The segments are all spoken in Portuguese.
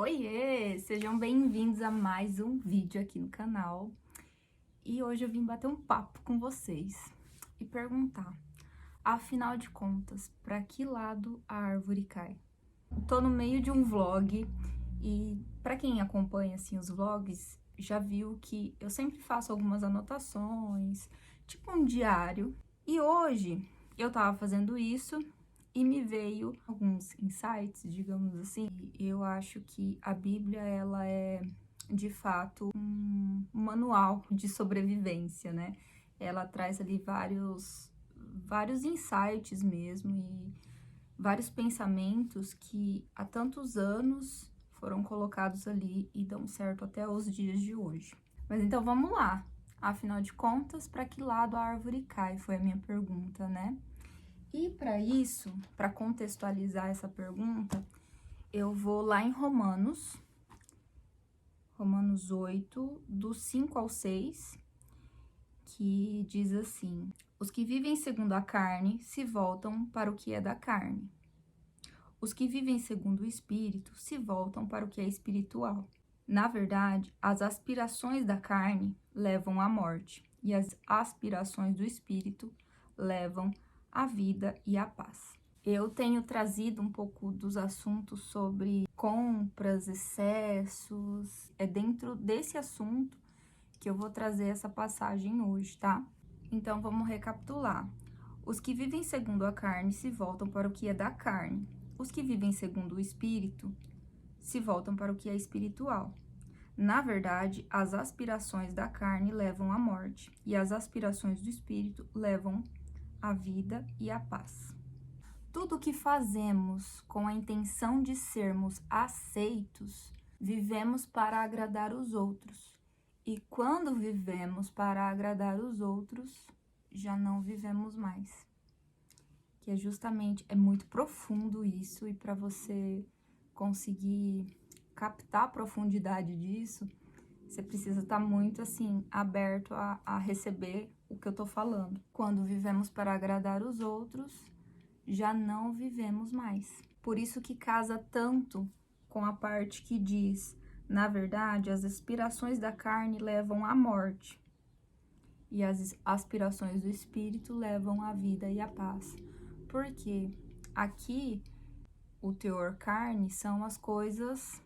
Oiê! Sejam bem-vindos a mais um vídeo aqui no canal. E hoje eu vim bater um papo com vocês e perguntar, afinal de contas, para que lado a árvore cai? Tô no meio de um vlog e para quem acompanha assim os vlogs, já viu que eu sempre faço algumas anotações, tipo um diário. E hoje eu tava fazendo isso e me veio alguns insights, digamos assim. Eu acho que a Bíblia, ela é, de fato, um manual de sobrevivência, né? Ela traz ali vários insights mesmo e vários pensamentos que há tantos anos foram colocados ali e dão certo até os dias de hoje. Mas então vamos lá. Afinal de contas, para que lado a árvore cai? Foi a minha pergunta, né? E para isso, para contextualizar essa pergunta, eu vou lá em Romanos 8, do 5 ao 6, que diz assim: os que vivem segundo a carne se voltam para o que é da carne. Os que vivem segundo o Espírito se voltam para o que é espiritual. Na verdade, as aspirações da carne levam à morte, e as aspirações do Espírito levam à vida e à paz. Eu tenho trazido um pouco dos assuntos sobre compras, excessos. É dentro desse assunto que eu vou trazer essa passagem hoje, tá? Então, vamos recapitular. Os que vivem segundo a carne se voltam para o que é da carne. Os que vivem segundo o Espírito se voltam para o que é espiritual. Na verdade, as aspirações da carne levam à morte, e as aspirações do Espírito levam à vida e à paz. Tudo o que fazemos com a intenção de sermos aceitos, vivemos para agradar os outros. E quando vivemos para agradar os outros, já não vivemos mais. Que é justamente, é muito profundo isso, e para você conseguir captar a profundidade disso, você precisa estar muito, assim, aberto a receber o que eu tô falando. Quando vivemos para agradar os outros, já não vivemos mais. Por isso que casa tanto com a parte que diz, na verdade, as aspirações da carne levam à morte, e as aspirações do Espírito levam à vida e à paz. Porque aqui, o teor carne são as coisas,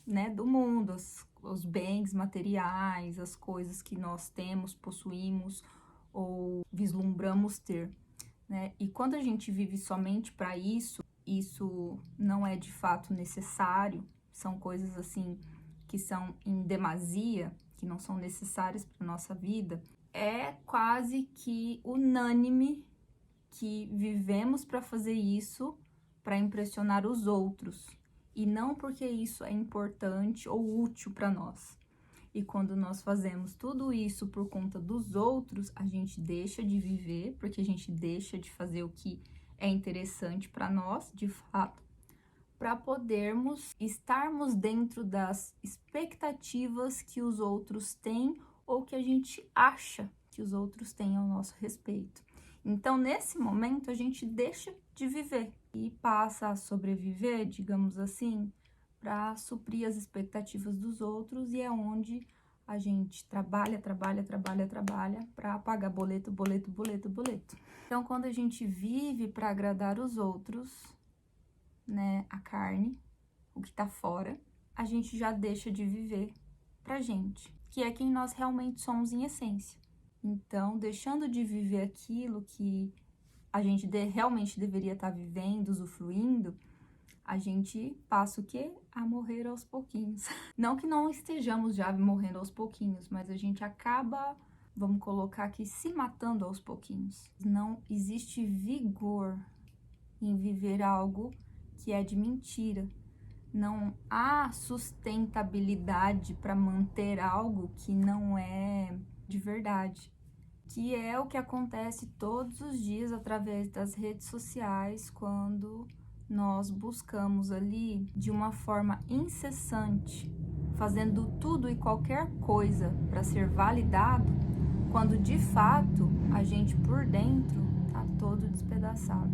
né, do mundo, os bens materiais, as coisas que nós temos, possuímos ou vislumbramos ter, né? E quando a gente vive somente para isso, isso não é de fato necessário, são coisas assim que são em demasia, que não são necessárias para nossa vida, é quase que unânime que vivemos para fazer isso, para impressionar os outros, e não porque isso é importante ou útil para nós. E quando nós fazemos tudo isso por conta dos outros, a gente deixa de viver, porque a gente deixa de fazer o que é interessante para nós, de fato, para podermos estarmos dentro das expectativas que os outros têm ou que a gente acha que os outros têm ao nosso respeito. Então, nesse momento, a gente deixa de viver e passa a sobreviver, digamos assim, para suprir as expectativas dos outros, e é onde a gente trabalha para pagar boleto. Então, quando a gente vive para agradar os outros, né, a carne, o que tá fora, a gente já deixa de viver pra gente, que é quem nós realmente somos em essência. Então, deixando de viver aquilo que a gente realmente deveria estar vivendo, usufruindo, a gente passa o quê? A morrer aos pouquinhos. Não que não estejamos já morrendo aos pouquinhos, mas a gente acaba, vamos colocar aqui, se matando aos pouquinhos. Não existe vigor em viver algo que é de mentira. Não há sustentabilidade para manter algo que não é de verdade, que é o que acontece todos os dias através das redes sociais, quando nós buscamos ali de uma forma incessante, fazendo tudo e qualquer coisa para ser validado, quando de fato a gente por dentro tá todo despedaçado.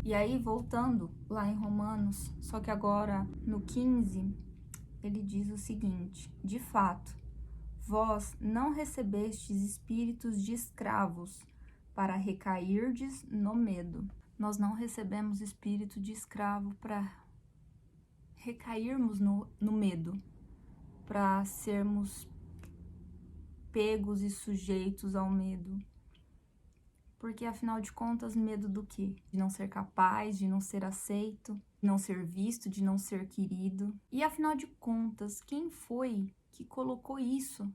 E aí, voltando lá em Romanos, só que agora no 15, ele diz o seguinte: de fato, vós não recebestes espíritos de escravos para recairdes no medo. Nós não recebemos espírito de escravo para recairmos no medo, para sermos pegos e sujeitos ao medo. Porque, afinal de contas, medo do quê? De não ser capaz, de não ser aceito, de não ser visto, de não ser querido. E, afinal de contas, quem foi que colocou isso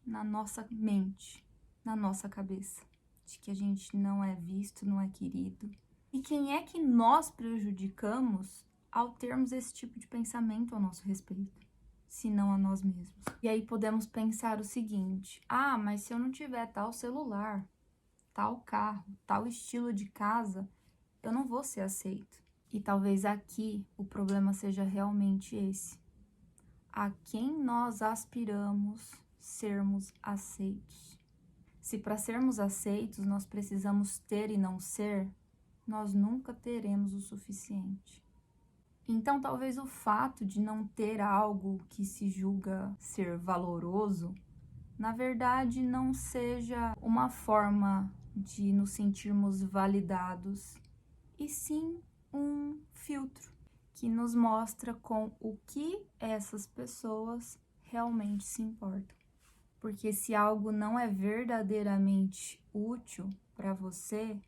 na nossa mente, na nossa cabeça? De que a gente não é visto, não é querido. E quem é que nós prejudicamos ao termos esse tipo de pensamento ao nosso respeito, se não a nós mesmos? E aí podemos pensar o seguinte: ah, mas se eu não tiver tal celular, tal carro, tal estilo de casa, eu não vou ser aceito. E talvez aqui o problema seja realmente esse: a quem nós aspiramos sermos aceitos. Se para sermos aceitos nós precisamos ter e não ser, nós nunca teremos o suficiente. Então, talvez o fato de não ter algo que se julga ser valoroso, na verdade, não seja uma forma de nos sentirmos validados, e sim um filtro que nos mostra com o que essas pessoas realmente se importam. Porque se algo não é verdadeiramente útil para você,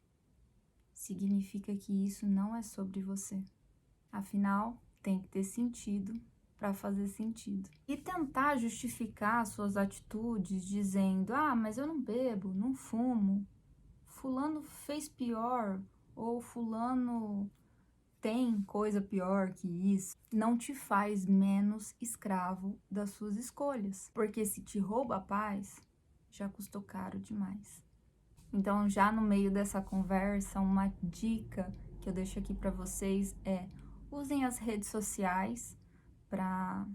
significa que isso não é sobre você. Afinal, tem que ter sentido para fazer sentido. E tentar justificar suas atitudes dizendo: ah, mas eu não bebo, não fumo, fulano fez pior, ou fulano tem coisa pior que isso, não te faz menos escravo das suas escolhas. Porque se te rouba a paz, já custou caro demais. Então, já no meio dessa conversa, uma dica que eu deixo aqui para vocês é: usem as redes sociais para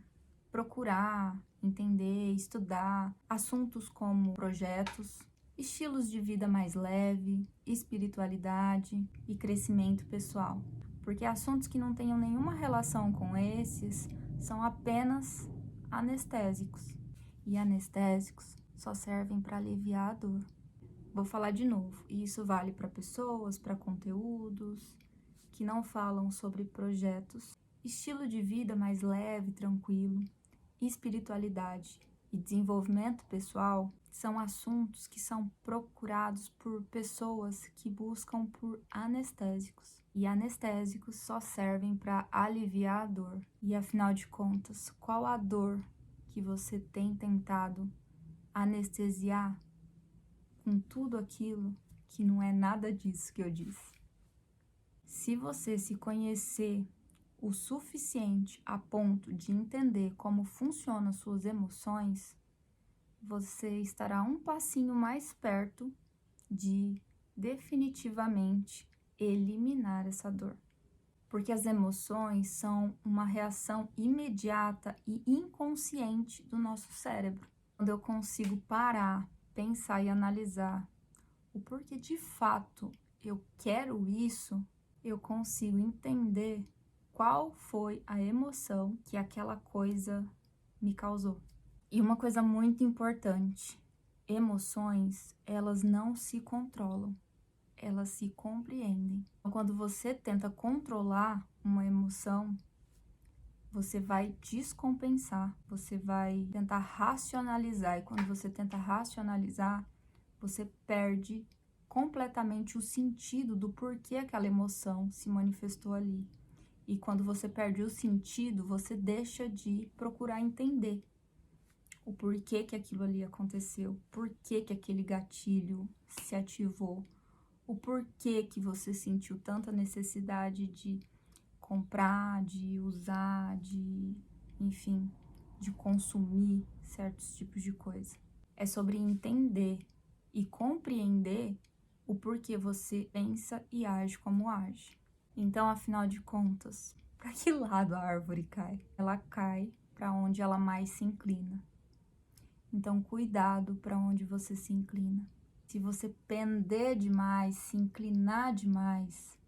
procurar, entender, estudar assuntos como projetos, estilos de vida mais leve, espiritualidade e crescimento pessoal. Porque assuntos que não tenham nenhuma relação com esses são apenas anestésicos. E anestésicos só servem para aliviar a dor. Vou falar de novo, e isso vale para pessoas, para conteúdos que não falam sobre projetos. Estilo de vida mais leve, tranquilo, espiritualidade e desenvolvimento pessoal são assuntos que são procurados por pessoas que buscam por anestésicos. E anestésicos só servem para aliviar a dor. E afinal de contas, qual a dor que você tem tentado anestesiar com tudo aquilo que não é nada disso que eu disse? Se você se conhecer o suficiente a ponto de entender como funcionam suas emoções, você estará um passinho mais perto de definitivamente eliminar essa dor. Porque as emoções são uma reação imediata e inconsciente do nosso cérebro. Quando eu consigo parar, pensar e analisar o porquê de fato eu quero isso, eu consigo entender qual foi a emoção que aquela coisa me causou. E uma coisa muito importante: emoções, elas não se controlam, elas se compreendem. Então, quando você tenta controlar uma emoção, você vai descompensar, você vai tentar racionalizar. E quando você tenta racionalizar, você perde completamente o sentido do porquê aquela emoção se manifestou ali. E quando você perde o sentido, você deixa de procurar entender o porquê que aquilo ali aconteceu, porquê que aquele gatilho se ativou, o porquê que você sentiu tanta necessidade de comprar, de usar, enfim, de consumir certos tipos de coisa. É sobre entender e compreender o porquê você pensa e age como age. Então, afinal de contas, para que lado a árvore cai? Ela cai para onde ela mais se inclina. Então, cuidado para onde você se inclina. Se você pender demais, se inclinar demais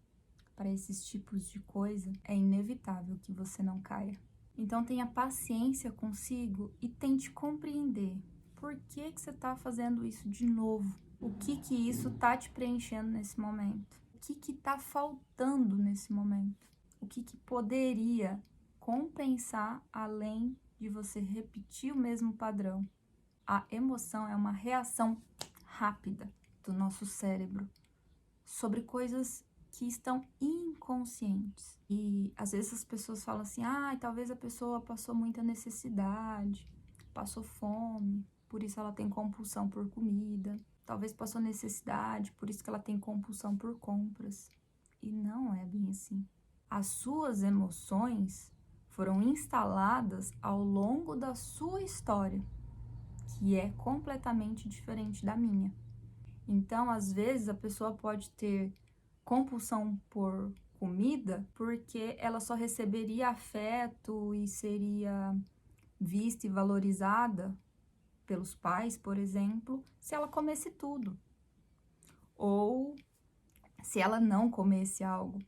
para esses tipos de coisa, é inevitável que você não caia. Então tenha paciência consigo e tente compreender por que você está fazendo isso de novo. O que isso está te preenchendo nesse momento? O que está faltando nesse momento? O que poderia compensar além de você repetir o mesmo padrão? A emoção é uma reação rápida do nosso cérebro sobre coisas que estão inconscientes. E às vezes as pessoas falam assim, talvez a pessoa passou muita necessidade, passou fome, por isso ela tem compulsão por comida. Talvez passou necessidade, por isso que ela tem compulsão por compras. E não é bem assim. As suas emoções foram instaladas ao longo da sua história, que é completamente diferente da minha. Então, às vezes, a pessoa pode ter compulsão por comida porque ela só receberia afeto e seria vista e valorizada pelos pais, por exemplo, se ela comesse tudo. Ou se ela não comesse algo.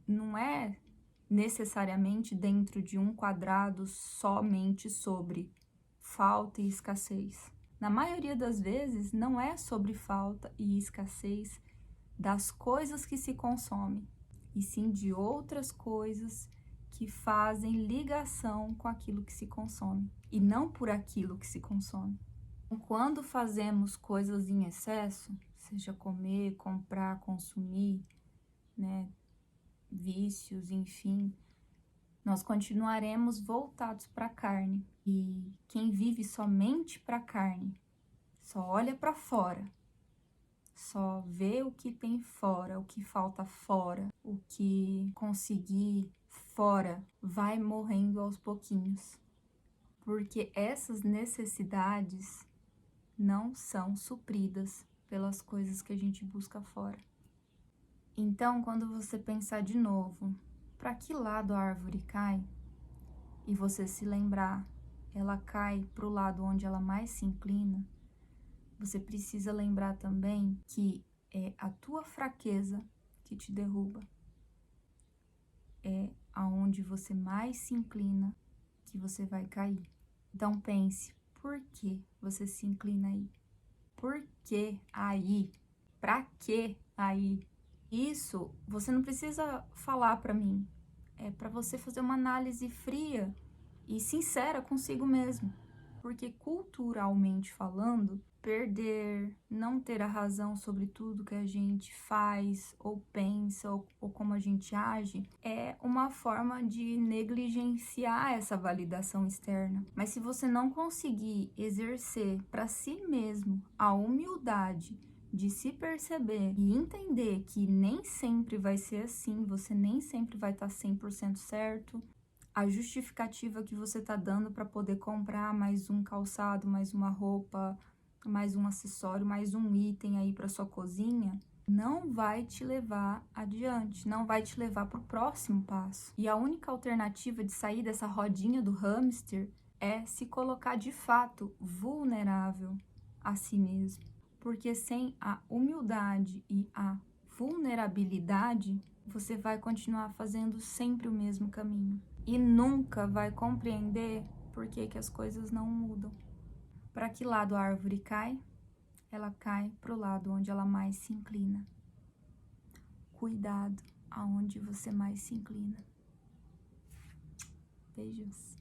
Não é necessariamente dentro de um quadrado somente sobre falta e escassez. Na maioria das vezes, não é sobre falta e escassez das coisas que se consomem, e sim de outras coisas que fazem ligação com aquilo que se consome, e não por aquilo que se consome. Quando fazemos coisas em excesso, seja comer, comprar, consumir, vícios, enfim, nós continuaremos voltados para a carne. E quem vive somente para a carne, só olha para fora, só vê o que tem fora, o que falta fora, o que conseguir fora, vai morrendo aos pouquinhos. Porque essas necessidades não são supridas pelas coisas que a gente busca fora. Então, quando você pensar de novo, para que lado a árvore cai? E você se lembrar, ela cai para o lado onde ela mais se inclina, você precisa lembrar também que é a tua fraqueza que te derruba. É aonde você mais se inclina que você vai cair. Então pense, por que você se inclina aí? Por que aí? Pra que aí? Isso você não precisa falar para mim. É para você fazer uma análise fria e sincera consigo mesmo. Porque culturalmente falando, perder, não ter a razão sobre tudo que a gente faz ou pensa ou como a gente age é uma forma de negligenciar essa validação externa. Mas se você não conseguir exercer para si mesmo a humildade de se perceber e entender que nem sempre vai ser assim, você nem sempre vai estar 100% certo, a justificativa que você tá dando para poder comprar mais um calçado, mais uma roupa, mais um acessório, mais um item aí para sua cozinha, não vai te levar adiante, não vai te levar para o próximo passo. E a única alternativa de sair dessa rodinha do hamster é se colocar de fato vulnerável a si mesmo. Porque sem a humildade e a vulnerabilidade, você vai continuar fazendo sempre o mesmo caminho. E nunca vai compreender por que as coisas não mudam. Para que lado a árvore cai? Ela cai para o lado onde ela mais se inclina. Cuidado aonde você mais se inclina. Beijos.